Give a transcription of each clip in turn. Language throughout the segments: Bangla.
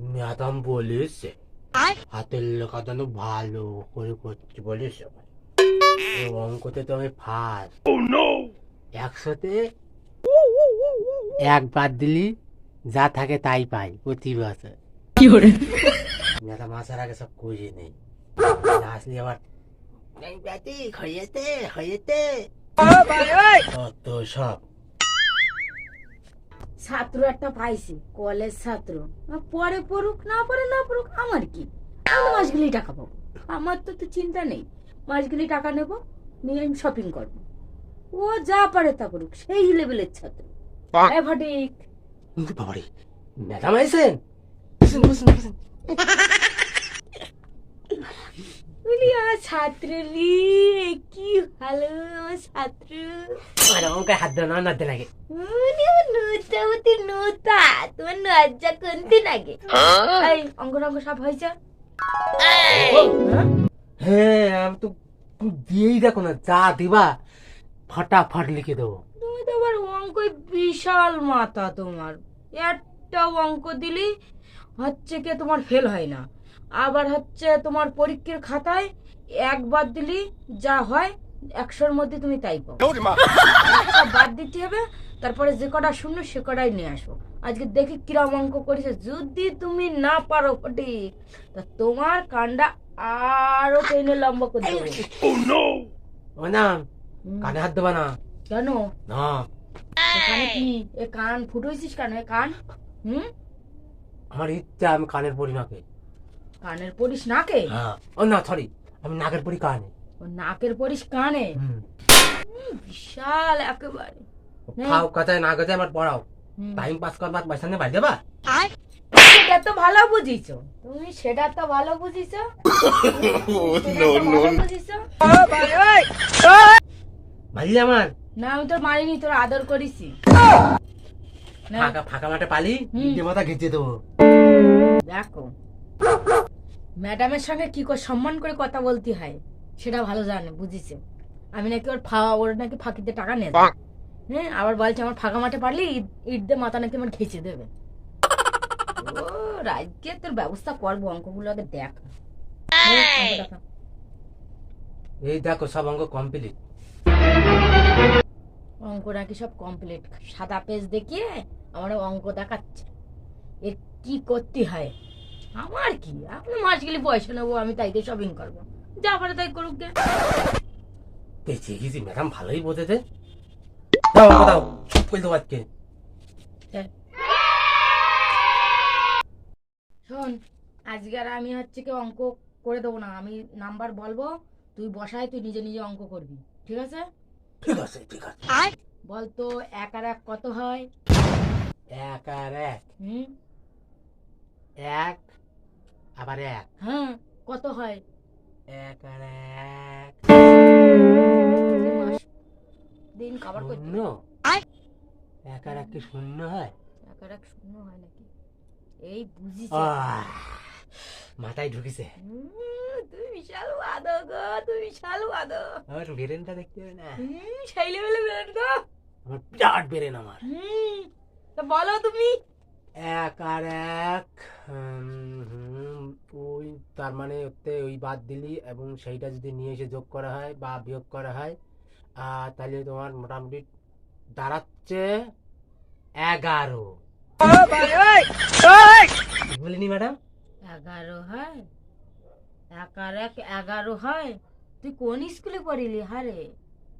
ম্যাডাম বলেছে হাতের লেখা যেন ভালো করে করতে বলেছে। এই অঙ্কতে তো আমি ফার্স্ট। 100-তে 1 বাদ দিলি যা থাকে তাই পাই প্রতি বছর। ম্যাডাম আসার আগে সব খুঁজে নেই, আসলে আবার হয়েছে হয়েছে কত সব। ছাত্র একটা পাইছি, কলেজ ছাত্র, পরে পড়ুক না পড়ে না পড়ুক আমার কি, আমি মাসগুলি টাকা পাবো, আমার তো চিন্তা নেই। মাসগুলি টাকা নেব, নিয়ে আমি শপিং করবো, ও যা পারে তা করুক, সেই লেভেলের ছাত্র। এই ফটিক, বাবারে ম্যাডাম আইসেন, বসেন বসেন বসেন। বলি আমার ছাত্র রে, কি ভালো আমার ছাত্র। ম্যাডাম আমাকে হাত দেওয়া না দিতে লাগে। উনি আমার নোতাবতী নোতা, তোমার লজ্জা কোনতে লাগে? এই অঙ্ক টঙ্ক সব হয়েছে? হ্যাঁ আমি তো দিয়েই দেখো না, যা দিবা ফটাফট লিখে দেবো। তুমি তো আবার অঙ্ক বিশাল মাথা তোমার, একটা অঙ্ক দিলি হচ্ছে কি তোমার ফেল হয় না, আবার হচ্ছে তোমার পরীক্ষার খাতায় একবার দিলি যা হয় 100-র মধ্যে তুমি তাই পাও। একটা বাদ দিতে হবে, তারপরে যে কটা শূন্য সে কটাই নিয়ে আসো। আজকে দেখি কিরম অঙ্ক করেছে, যদি তুমি না পারো ফটিক তা তোমার কান্ডা আরো টেনে লম্বা করে দেবো। ম্যাডাম কানে হাত দেবা না। কেন? না এখানে কি এ কান ফুটোইছিস কেন? এ কান আমার ইচ্ছা আমি কানের পরি নাকে। কানের পরিস নাকে? হ্যাঁ ও না সরি, আমি নাকের পরি কানে। ও নাকের পরিস কানে? বিশাল একেবারে। খাও কাচায় না কাচায় আমার পড়াও, টাইম পাস করবার পয়সা নিয়ে বাড়ি যাবা। সেটা তো ভালো বুঝিছো তুমি, সেটা তো ভালো বুঝিছো, বুঝিছো। মারলি আমার? না আমি তোর মারিনি, তোর আদর করিছি। ফাঁকা ফাঁকা মাঠে পালি দিয়ে মাথা ঘেঁচে দেবো। দেখো ম্যাডামের সঙ্গে কি করে সম্মান করে কথা বলতে হয় সেটা ভালো জানে, বুঝিছে। আমি নাকি ওর নাকি ফাঁকিতে টাকা নেই, হ্যাঁ, আবার বলছে আমার ফাঁকা মাঠে পারলি ইট দিয়ে মাথা নাকি আমার ঘেঁচে দেবে। ও রাজ্যে তোর ব্যবস্থা করবো, অঙ্কগুলো আগে দেখ। এই দেখো সব অঙ্ক কমপ্লিট। অঙ্ক নাকি সব কমপ্লিট, সাদা পেজ দেখিয়ে আমার অঙ্ক দেখাচ্ছে। এর কি করতে হয়? আমার কি, আপনি মাসগুলি পয়সা নেবো, আমি তাই দিয়ে শপিং করবো, যা পারে তাই করুক গে। পেঁচিয়ে গেছি, ম্যাডাম ভালোই বোঝেছে। দাও অঙ্ক দাও, চুপ করে দেবো আজকে। শোন, আজকে আর আমি হচ্ছে কি অঙ্ক করে দেবো না, আমি নাম্বার বলবো, তুই বসায় তুই নিজে নিজে অঙ্ক করবি, ঠিক আছে? ঠিক আছে ঠিক আছে। বলতো 1 আর 1 কত হয়? 1 আর 1, 1 আবার 1। হ্যাঁ, কত হয়? 1 আর 1 মাস দিন খাবার করতে। 0। 1 আর 1 কি 0 হয়? 1 আর 1 শূন্য হয় নাকি? এই বুঝিস, মাথায় ঢুকিছে। তুই বিশাল বাদো গো, তুই বিশাল বাদো। আমার বেরেনটা দেখতে হবে না? সেই লেভেলে বেরেন গো, আমার বিরাট বেরেন আমার। তা বলো তুমি। 1 আর 1 ওই তার মানে ওতে ওই বাদ দিলি এবং সেইটা যদি নিয়ে এসে যোগ করা হয় বা বিয়োগ করা হয়, তাহলে তোমার মোটামুটি দাঁড়াচ্ছে 11। বলিনি ম্যাডাম? 11 হয়? 1 আর 1 11 হয়? তুই কোন স্কুলে পড়িলি হারে?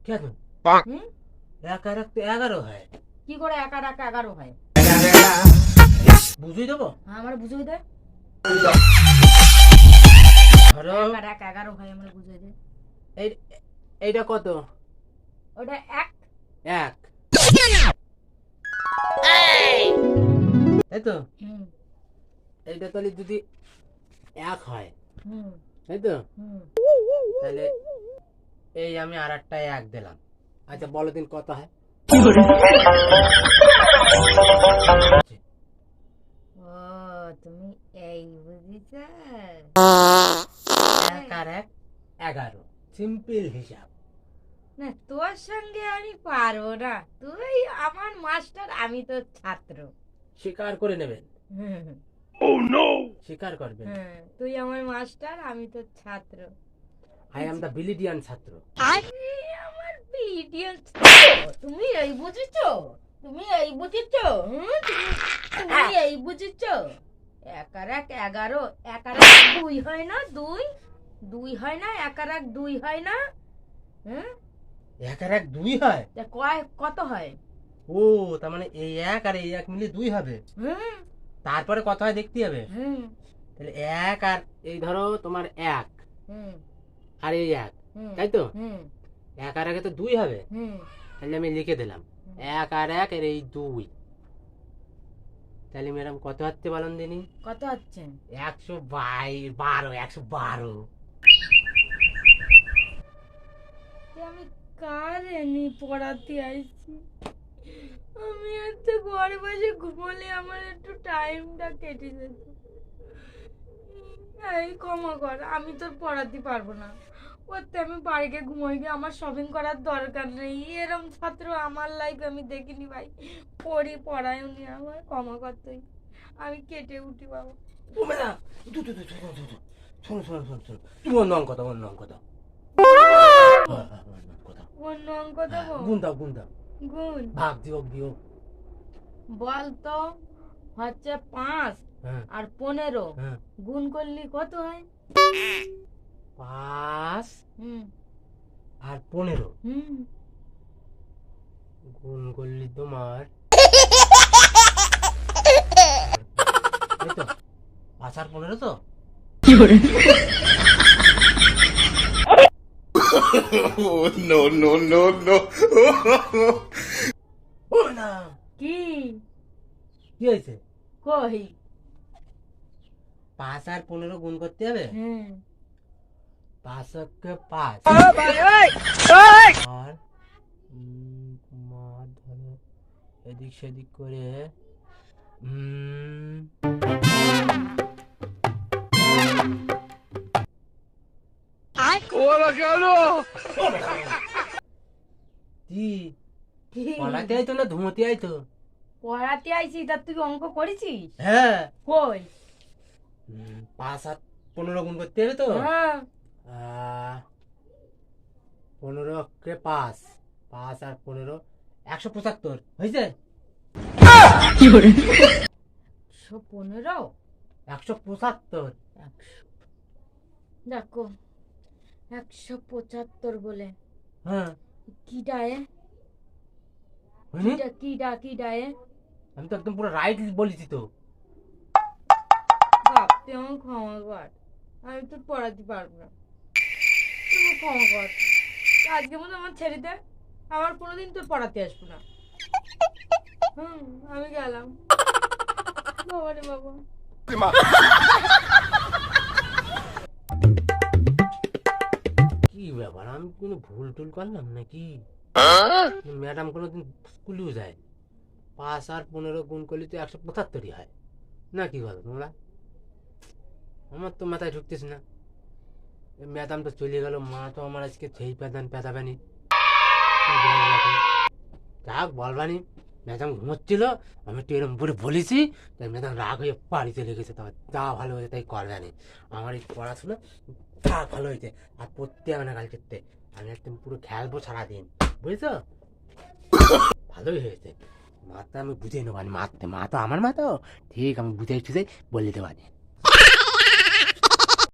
কেন? 1 আর 1 তো 11 হয়। কি করে 1 আর 1 11 হয়? বুঝিয়ে দেবো? আমার বুঝিয়ে দে। ধরো 1 আর 1 11 হয়, আমার বুঝিয়ে দে। এইটা কত? ওটা 1। 1 তাই তো? এইটা তাহলে যদি 1 হয় তাই তো, তাহলে এই আমি আর একটা 1 দিলাম। আচ্ছা বলো দিন কত হয়? ও তুমি এই বুঝিছ? 1 আর 1 11, সিম্পল হিসাব। না তোর সঙ্গে আমি পারবো না, তুই আমার মাস্টার, আমি তোর ছাত্র। স্বীকার করে নেবেন। Oh no! স্বীকার করবেন। হ্যাঁ, তুই আমার মাস্টার, আমি তোর ছাত্র। আই এম দ্য বিলিডিয়ান ছাত্র। এই আমার বিলিডিয়ান। তুমি এই বুঝেছো? তুমি এই বুঝেছো? তুমি এই বুঝেছো? 1 আর 1 11, 1 আর 1 2 হয় না? 2 2 হয় না? 1 আর 1 2 হয় না? হ্যাঁ, 1 আর 1 2 হয়। তা কত হয়? ও, তার মানে এই 1 আর এই 1 মিলে 2 হবে। হুম তারপরে কত হয় দেখতে হবে। হুম তাহলে 1 আর এই ধরো তোমার 1 হুম আর এই 1, হুম তাই তো? হুম 1 আর 1 তো 2 হবে। হুম তাহলে আমি লিখে দিলাম 1 আর 1 এর এই 2। তাহলে ম্যাডাম কত হচ্ছে বলুন দিনি? কত হচ্ছে? 112। আমি কার এনি পড়াতে আইছি? আমি এত ঘরে বসে ঘুমোলে আমার একটু টাইমটা কেটে যেত। এই ক্ষমা কর, আমি তোর পড়াতে পারবো না। ওতে আমি বাড়ি গিয়ে ঘুমোই গিয়ে, আমার শপিং করার দরকার নেই। এরম ছাত্র আমার লাইফে আমি দেখিনি ভাই। পড়ায়নি আমার, ক্ষমা কর তুই। আমি কেটে উঠি বাবা। ও ম্যাডাম, শোনো। তুমি অন্য অঙ্ক দাও, অন্য অঙ্ক দাও। অন্য অঙ্ক দাও। অন্য অঙ্ক দেবো? গুণ দাও। গুণ ভাগ দিও। বল তো। হচ্ছে 5 হ্যাঁ আর 15 হ্যাঁ। গুণ করলি কত হয়? 5 হুম আর 15 হুম গুণ করলি তোমার এই তো 5 আর 15 তো। No. ও না, কি কি হয়েছে? কই? 5 আর 15 গুণ করতে হবে। হুম 5 কে 5 আর তোমার ধরো এদিক সেদিক করে কি কি? পলাতে আইতো না ধুমতি আইতো? পড়াতে আইছি, তা তুই অঙ্ক করেছিস? হ্যাঁ। কই? 5 আর 15 গুণ করতে হবে তো। হ্যাঁ 15 কে 5 আর 15 175 হয়েছে। 115 175। দেখো 175 বলে হ্যাঁ কি ডায়ে? হয়নি? কি ডায়ে? আমি তো একদম পুরো রাইট বলেছি তো। ভাবতে আমার ক্ষমা কর, আমি তোর পড়াতে পারবো না। তুমি ক্ষমা কর, আজকের মতো আমার ছেড়ে দে। আমার কোনোদিন তোর পড়াতে আসবো না। আমি গেলাম। বাবা রে বাবা। কি ব্যাপার, আমি কোনো ভুল টুল করলাম নাকি? ম্যাডাম কোনোদিন স্কুলেও যায়। 5 আর 15 গুণ করলে তো 175 হয় না? কি বলো তোমরা? আমার তো মাথায় ঢুকতেছে না। ম্যাডাম তো চলে গেল, মা তো আমার আজকে সেই পেতাবানি যাক বলবানি। ম্যাডাম ঘুমোচ্ছিল, আমি একটু এরকম করে বলেছি, তাই ম্যাডাম রাগ হয়ে বাড়িতে লেগেছে। তবে যা ভালো হয়েছে তাই করবে না। আমার এই পড়াশোনা যা ভালো হয়েছে, আর পড়তে হবে না কালকে। আমি একদম পুরো খেলবো সারাদিন, বুঝেছো? ভালোই হয়েছে। মাথা আমি বুঝে নেবানি, মা তো আমার মা তো ঠিক, আমি বুঝে বলে দেবানি।